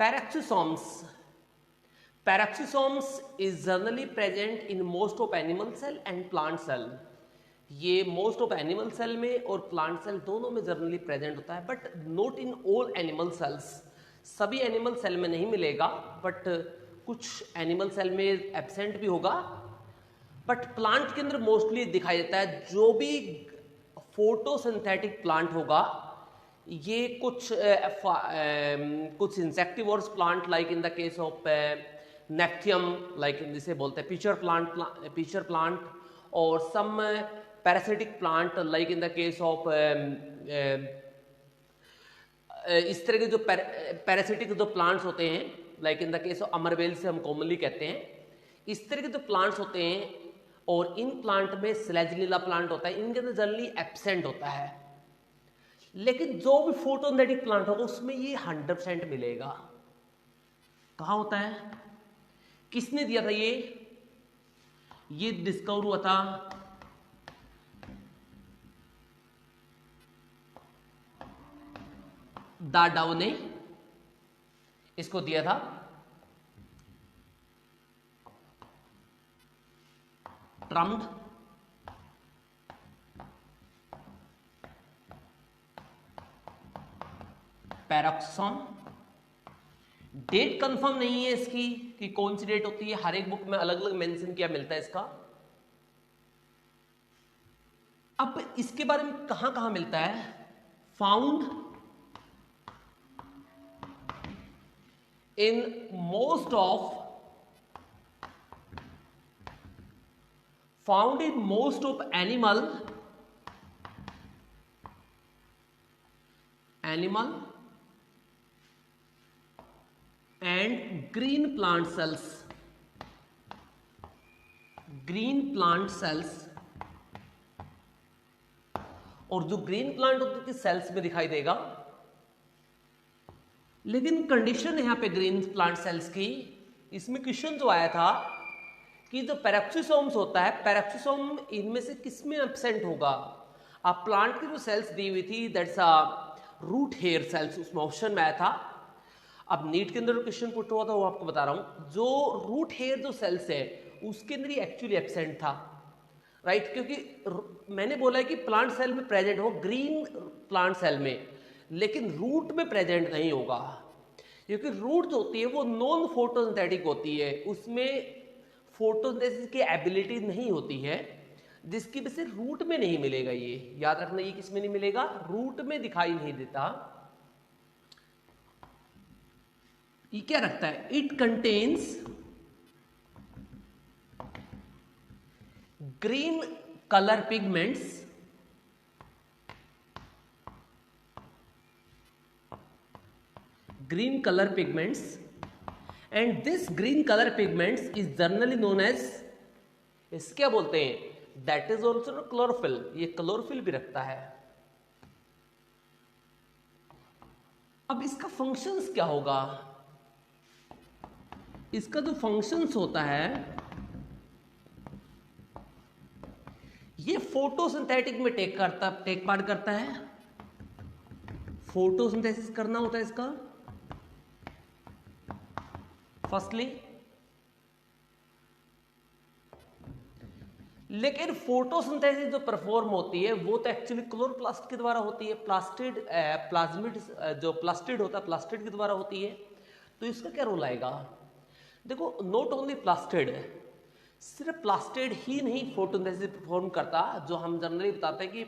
Paroxysomes. Paroxysomes is generally present in most of animal cell and plant cell. ये most of animal cell में और plant cell दोनों में generally present होता है, but not in all animal cells. सभी animal cell में नहीं मिलेगा, बट कुछ एनिमल सेल में एब्सेंट भी होगा, बट प्लांट के अंदर मोस्टली दिखाई देता है. जो भी फोटोसिंथेटिक प्लांट होगा, ये कुछ insectivorous plant like in the case of नेक्थियम, लाइक जिसे बोलते हैं पिचर प्लांट, और some parasitic plant like in the case of इस तरह के जो पैरासिटिक जो प्लांट्स होते हैं, like in the case of अमरवेल से हम कॉमनली कहते हैं, इस तरह के जो प्लांट्स होते हैं. और इन प्लांट में स्लेजलिला प्लांट होता है, इनके अंदर जनरली एब्सेंट होता है. लेकिन जो भी फोटोसिंथेटिक प्लांट होगा उसमें ये 100% मिलेगा. कहाँ होता है, किसने दिया था ये डिस्कवर हुआ था डार्डाउ ने इसको दिया था. ट्रम्ड, पैरोक्सोम. डेट कंफर्म नहीं है इसकी कि कौन सी डेट होती है, हर एक बुक में अलग अलग मेंशन किया मिलता है इसका. अब इसके बारे में कहां कहां मिलता है, found in most of animal and green plant cells. और जो ग्रीन प्लांट होते हैं सेल्स में दिखाई देगा, लेकिन कंडीशन यहां पे ग्रीन प्लांट सेल्स की, इसमें क्वेश्चन जो आया था कि जो पैरोक्सिसोम्स होता है, पैरोक्सिसोम इनमें से किसमें एब्सेंट होगा. आप प्लांट की जो सेल्स दी हुई थी, दैट्स रूट हेयर सेल्स, उसमें ऑप्शन में आया था. अब नीट के अंदर क्वेश्चन पुट हुआ था वो आपको बता रहा हूं. जो रूट हेयर जो सेल्स है उसके अंदर ही एक्चुअली एब्सेंट था, राइट. क्योंकि मैंने बोला है कि प्लांट सेल में प्रेजेंट हो, ग्रीन प्लांट सेल में, लेकिन रूट में प्रेजेंट नहीं होगा. क्योंकि रूट जो होती है वो नॉन फोटोसिंथेटिक होती है, उसमें फोटोसिंथेसिस की एबिलिटी नहीं होती है, जिसकी वजह से रूट में नहीं मिलेगा. ये याद रखना, ये किस में नहीं मिलेगा, रूट में दिखाई नहीं देता. ये क्या रखता है, it contains green colour pigments and this green color pigments is generally known as, इस क्या बोलते हैं, that is also chlorophyll. ये क्लोरोफिल भी रखता है. अब इसका फंक्शंस क्या होगा, इसका जो फंक्शंस होता है ये फोटोसिंथेटिक में टेक पार्ट करता है. फोटोसिंथेसिस करना होता है इसका फर्स्टली, लेकिन फोटोसिंथेसिस जो परफॉर्म होती है वो तो एक्चुअली क्लोरोप्लास्ट के द्वारा होती है. प्लास्टिड होता है, प्लास्टिड के द्वारा होती है. तो इसका क्या रोल आएगा, देखो, नॉट ओनली प्लास्टिड, सिर्फ प्लास्टिड ही नहीं फोटोसिंथेसिस परफॉर्म करता. जो हम जनरली बताते हैं कि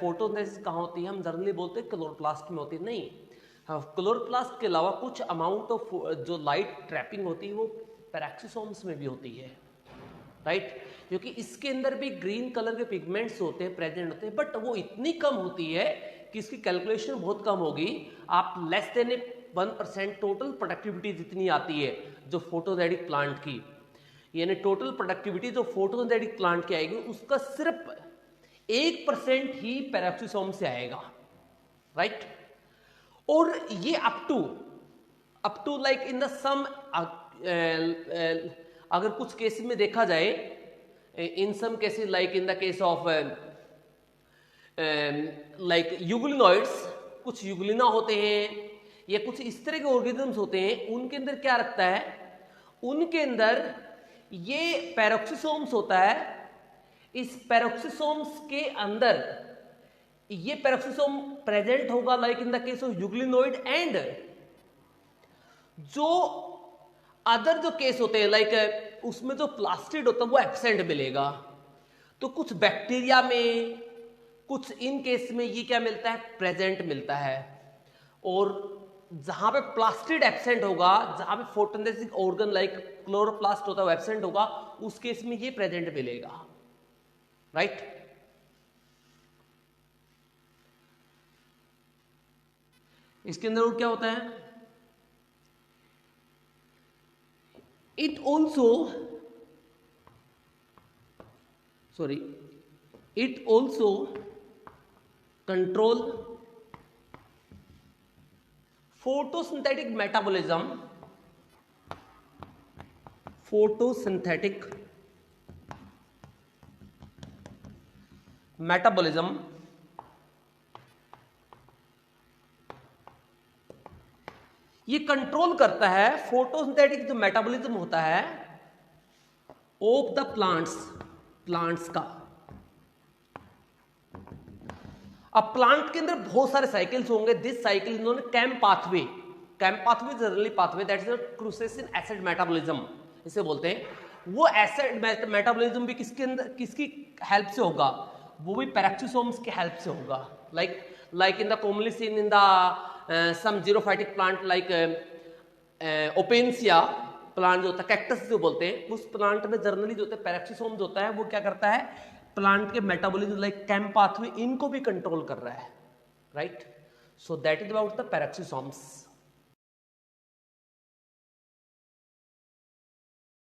फोटोसिंथेसिस कहाँ होती है, हम जनरली बोलते हैं क्लोरोप्लास्ट में होती है. नहीं, क्लोरोप्लास्ट के अलावा कुछ अमाउंट ऑफ जो लाइट ट्रैपिंग होती है वो पैरोक्सिसोम्स में भी होती है, राइट. क्योंकि इसके अंदर भी ग्रीन कलर के पिगमेंट्स होते हैं, प्रेजेंट होते हैं, बट वो इतनी कम होती है कि इसकी कैलकुलेशन बहुत कम होगी. आप लेस देन 1% टोटल प्रोडक्टिविटी जितनी आती है जो फोटोसिंथेटिक प्लांट की, यानी टोटल प्रोडक्टिविटी जो फोटोसिंथेटिक प्लांट की आएगी उसका सिर्फ 1% ही पैरोक्सिसोम से आएगा, राइट. और ये up to like in the some, अगर कुछ केसेस में देखा जाए, in some cases like in the case of like euglenoids, कुछ यूग्लिना होते हैं या कुछ इस तरह के ऑर्गेनिजम्स होते हैं, उनके अंदर क्या रखता है, उनके अंदर ये पैरोक्सिसोम्स होता है। इस पैरोक्सिसोम्स के अंदर ये पैरोक्सिसोम प्रेजेंट होगा like in the case of यूग्लिनोइड, and जो अदर जो केस होते हैं लाइक उसमें जो प्लास्टिड होता है वो एब्सेंट मिलेगा। तो कुछ बैक्टीरिया में, कुछ इन केस में ये क्या मिलता है, प्रेजेंट मिलता है। और जहां पे प्लास्टिड एब्सेंट होगा, जहां पे फोटोसिंथेसिस ऑर्गन लाइक क्लोरोप्लास्ट होता है वो एब्सेंट होगा, उस केस में ये प्रेजेंट मिलेगा, राइट। इसके अंदर और क्या होता है, it also control photosynthetic metabolism, ये कंट्रोल करता है फोटोसिंथेटिक जो मेटाबॉलिज्म होता है ऑफ द प्लांट्स का। अब प्लांट के अंदर बहुत सारे साइकिल्स होंगे। दिस साइकिल इन्होंने कैम्प pathway generally pathway that is crassulacean acid metabolism इसे बोलते हैं। वो एसिड मेटाबॉलिज्म भी किसकी हेल्प से होगा, वो भी पैरोक्सिसोम्स की हेल्प से होगा। Like in the commonly seen in the some xerophytic plant like opuntia plant जो होता है, कैक्टस जो बोलते हैं, उस प्लांट में जनरली जो होता है पैरोक्सिसोम्स होता है, वो क्या करता है, प्लांट के मेटाबॉलिज्म लाइक कैम्प पाथवे इनको भी कंट्रोल कर रहा है, right. So that is about the पैरोक्सिसोम्स।